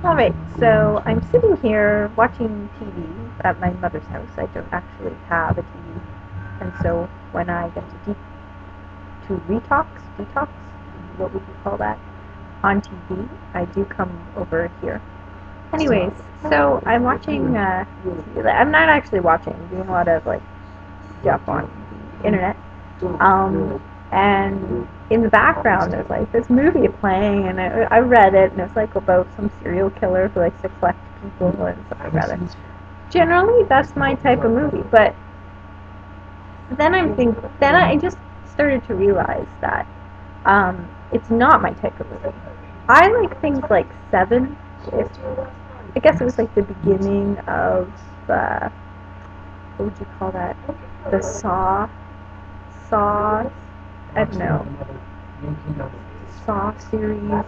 Alright, so I'm sitting here watching TV at my mother's house. I don't actually have a TV. And so when I get to detox, what would you call that, on TV, I do come over here. Anyways, so I'm watching, I'm not actually watching, I'm doing a lot of, stuff on the internet. And in the background there's this movie playing, and I read it, and it's about some serial killer who selects people and stuff like that. Generally, that's my type of movie, but then I just started to realize that it's not my type of movie. I like things like Seven. I guess it was the beginning of what would you call that? The Saw, I don't know, Saw series,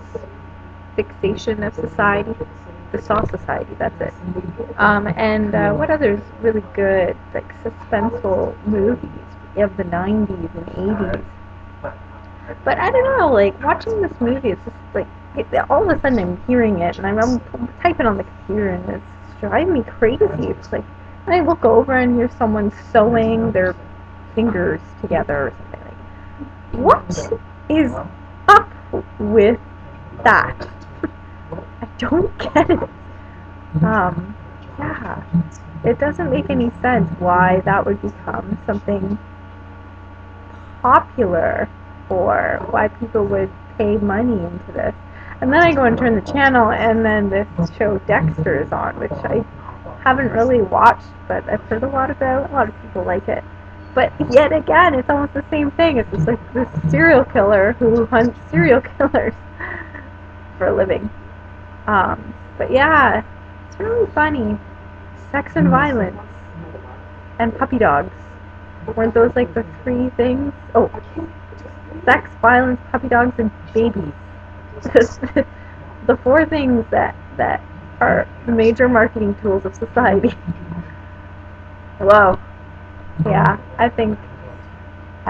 Fixation of Society, the Saw Society, that's it. And what others really good, suspenseful movies of the 90s and 80s. But I don't know, watching this movie, it's just all of a sudden I'm hearing it, and I'm typing on the computer, and it's driving me crazy. It's and I look over and hear someone sewing their fingers together or something. What is up with that? I don't get it. Yeah, it doesn't make any sense why that would become something popular, or why people would pay money into this. And then I go and turn the channel, and then this show Dexter is on, which I haven't really watched, but I've heard a lot about. A lot of people like it. But yet again, it's almost the same thing. It's just this serial killer who hunts serial killers for a living. But yeah, it's really funny. Sex and violence and puppy dogs. Weren't those the three things? Oh, sex, violence, puppy dogs, and babies. The four things that are the major marketing tools of society. Hello. Yeah, I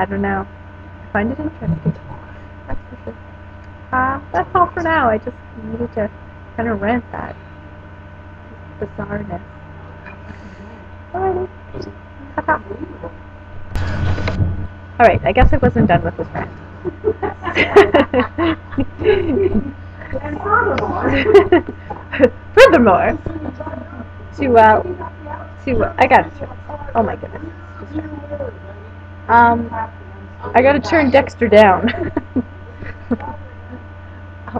don't know. I find it interesting. That's for sure. That's all for now. I just needed to kind of rant that bizarreness. Alrighty. Ta-ta. Alright, I guess I wasn't done with this rant. Furthermore, I gotta turn. Oh my goodness. I gotta turn Dexter down.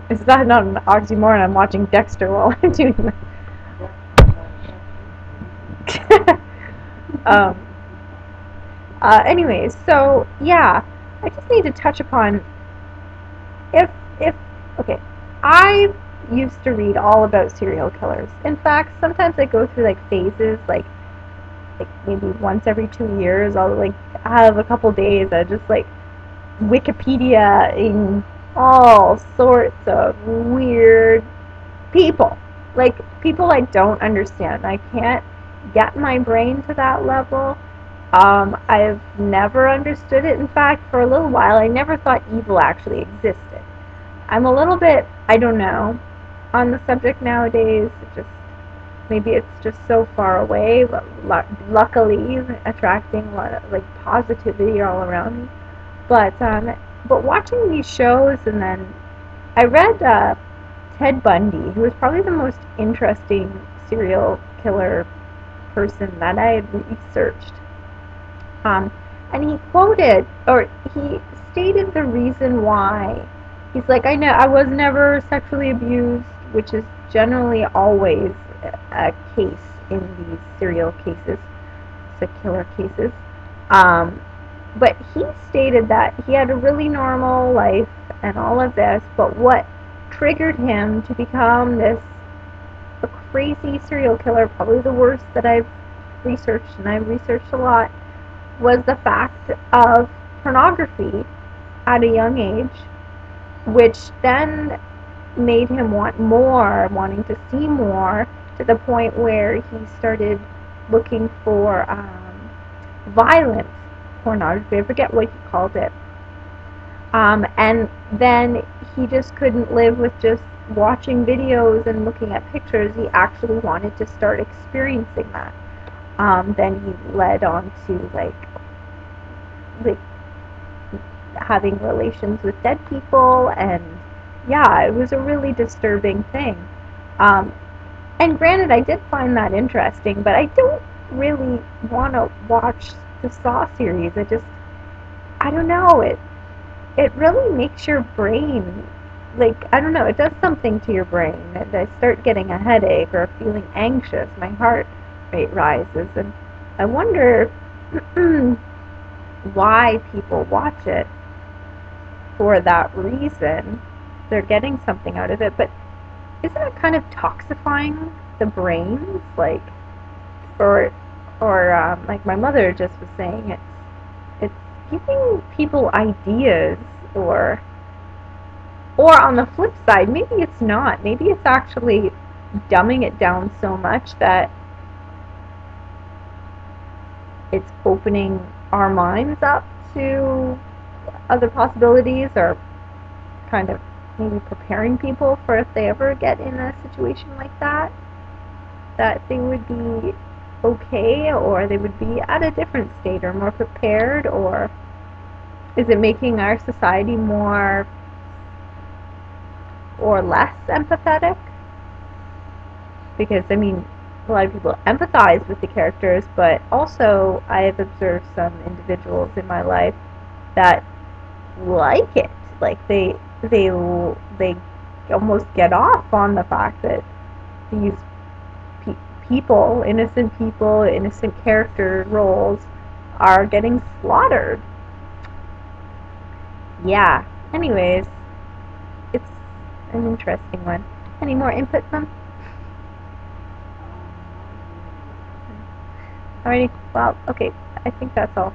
Is that not an oxymoron? I'm watching Dexter while I'm doing that. Anyways, so yeah, I just need to touch upon okay, I used to read all about serial killers. In fact, sometimes I go through phases, maybe once every 2 years, I'll have a couple days of just Wikipedia-ing all sorts of weird people. People I don't understand. I can't get my brain to that level. I've never understood it. In fact, for a little while, I never thought evil actually existed. I'm a little bit, I don't know, on the subject nowadays. Maybe it's just so far away, but luckily attracting a lot of positivity all around me. But watching these shows, and then I read Ted Bundy, who was probably the most interesting serial killer person that I had researched. And he quoted, or he stated the reason why. He's I was never sexually abused, which is generally always a case in these serial cases, killer cases. But he stated that he had a really normal life and all of this, but what triggered him to become a crazy serial killer, probably the worst that I've researched, and I've researched a lot, was the fact of pornography at a young age, which then made him want more, wanting to see more, to the point where he started looking for violent pornography. I forget what he called it. And then he just couldn't live with just watching videos and looking at pictures, he actually wanted to start experiencing that. Then he led on to like having relations with dead people, and yeah, it was a really disturbing thing. Um, and granted, I did find that interesting, but I don't really want to watch the Saw series. I don't know, it really makes your brain, like, I don't know, it does something to your brain. And I start getting a headache or feeling anxious, my heart rate rises, and I wonder why people watch it for that reason. They're getting something out of it, but isn't it kind of toxifying the brains? Like, like my mother just was saying, it's giving people ideas, or on the flip side, maybe it's not. Maybe it's actually dumbing it down so much that it's opening our minds up to other possibilities, or kind of maybe preparing people for if they ever get in a situation like that, that they would be okay, or they would be at a different state or more prepared. Or is it making our society more or less empathetic? Because, I mean, a lot of people empathize with the characters, but also I have observed some individuals in my life that like it. Like, they almost get off on the fact that these people, innocent character roles, are getting slaughtered. Yeah. Anyways, it's an interesting one. Any more input, Mom? Alrighty. Well, okay. I think that's all.